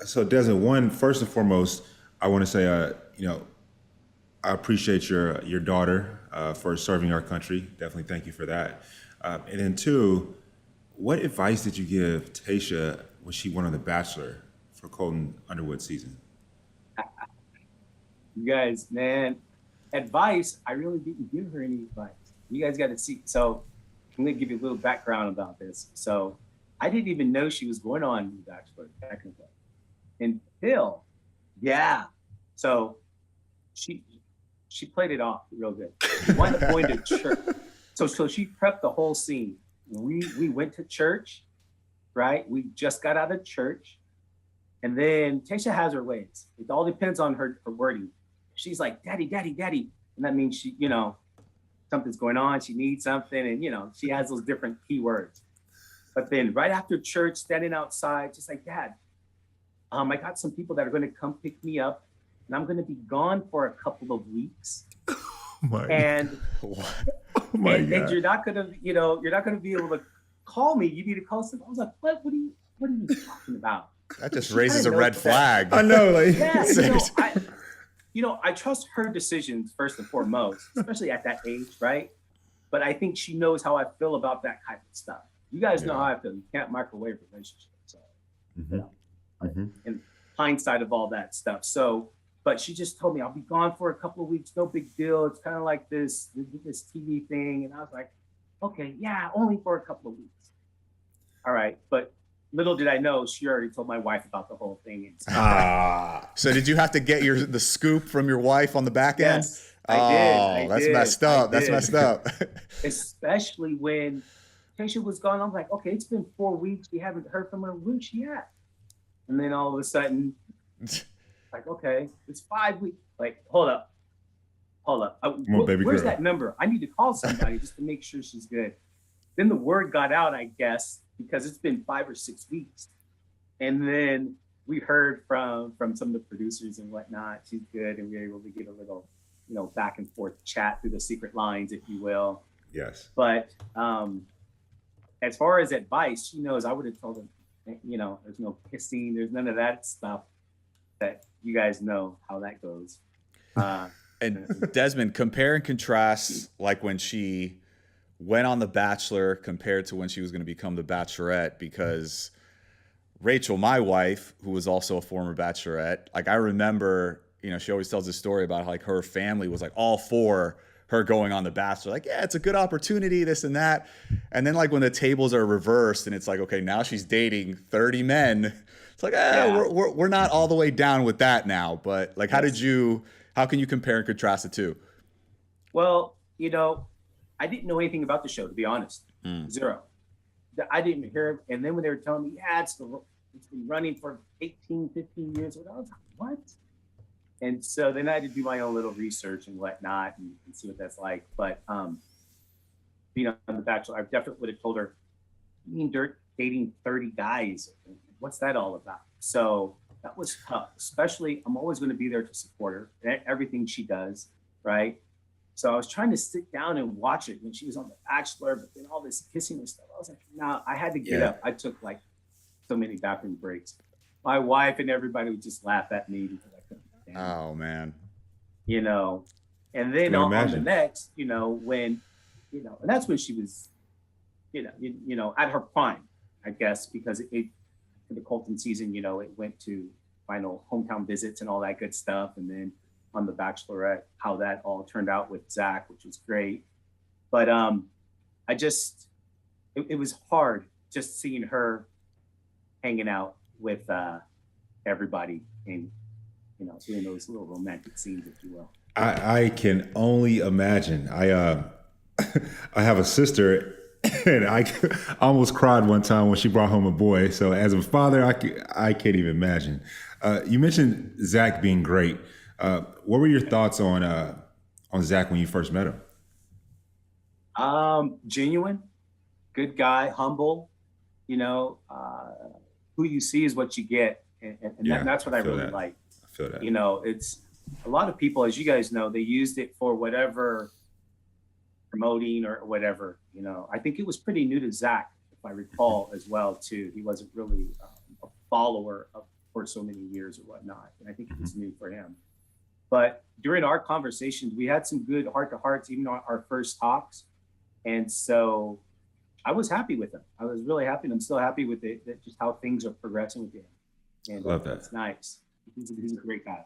So Desmond, one first and foremost, I want to say, I appreciate your daughter for serving our country. Definitely, thank you for that. And then two, what advice did you give Tayshia when she went on The Bachelor for Colton Underwood season? You guys, man, advice, I really didn't give her any advice. You guys got to see. So I'm going to give you a little background about this. So I didn't even know she was going on The Bachelor technically until, yeah. So she she played it off real good. She wound up going to church. So she prepped the whole scene. We went to church, right? We just got out of church. And then Tayshia has her ways. It all depends on her wording. She's like, daddy, daddy, daddy. And that means she, something's going on. She needs something. And, she has those different keywords. But then right after church, standing outside, just like, Dad, I got some people that are going to come pick me up. And I'm going to be gone for a couple of weeks. My, And, oh my and, God. and you're not going to, you're not going to be able to call me. You need to call someone. I was like, what are you talking about? That just She raises a kinda red knows that. flag. I know, like, Yeah, I trust her decisions first and foremost, especially at that age, right? But I think she knows how I feel about that type of stuff. You guys know how I feel. You can't microwave relationships. So, Mhm, mhm. in hindsight of all that stuff. So, but she just told me I'll be gone for a couple of weeks. No big deal. It's kind of like this TV thing, and I was like, okay, yeah, only for a couple of weeks. All right, but little did I know, she already told my wife about the whole thing. And stuff. Ah, So did you have to get the scoop from your wife on the back end? Yes, I did. I That's did. messed I up. That's did. messed up. Especially when Tayshia was gone. I'm like, okay, it's been 4 weeks. We haven't heard from her. Where's she at? And then all of a sudden, like, okay, it's 5 weeks. Like, hold up. come on, baby Where's girl. that number? I need to call somebody just to make sure she's good. Then the word got out, I guess, because it's been 5 or 6 weeks. And then we heard from some of the producers and whatnot. She's good, and we were able to get a little, back and forth chat through the secret lines, if you will. Yes. But as far as advice, she knows I would have told her, there's no kissing, there's none of that stuff that you guys know how that goes. And Desmond, compare and contrast like when she went on The Bachelor compared to when she was going to become the Bachelorette, because Rachel, my wife, who was also a former Bachelorette, like I remember, she always tells this story about how, like, her family was like all for her going on The Bachelor. Like, yeah, it's a good opportunity, this and that. And then like when the tables are reversed and it's like, okay, now she's dating 30 men. It's like, we're not all the way down with that now. But like, how can you compare and contrast the two? Well, I didn't know anything about the show, to be honest. Zero. I didn't hear. And then when they were telling me, yeah, it's been running for 18, 15 years, I was like, what? And so then I had to do my own little research and whatnot and see what that's like. But being on The Bachelor, I definitely would have told her, dirt dating 30 guys. What's that all about? So that was tough, especially I'm always going to be there to support her, everything she does, right? So I was trying to sit down and watch it when she was on The Bachelor, but then all this kissing and stuff. I was like, no, I had to get up. I took like so many bathroom breaks. My wife and everybody would just laugh at me because I couldn't stand it. Oh man. And then on the imagine. next, when, and that's when she was, at her prime, I guess, because for the Colton season, it went to final hometown visits and all that good stuff. And then on The Bachelorette, how that all turned out with Zach, which was great. But it was hard just seeing her hanging out with everybody and, doing those little romantic scenes, if you will. I can only imagine. I have a sister, and I almost cried one time when she brought home a boy. So as a father, I can't even imagine. You mentioned Zach being great. What were your thoughts on Zach when you first met him? Genuine, good guy, humble. Who you see is what you get, and that's what I really like. I feel that. It's a lot of people, as you guys know, they used it for whatever promoting or whatever. I think it was pretty new to Zach, if I recall, as well too. He wasn't really a follower of for so many years or whatnot. And I think it was new for him. But during our conversations, we had some good heart to hearts, even on our first talks. And so I was happy with him. I was really happy. And I'm still happy with it, that just how things are progressing with him. And Love that. It's nice. He's a great guy.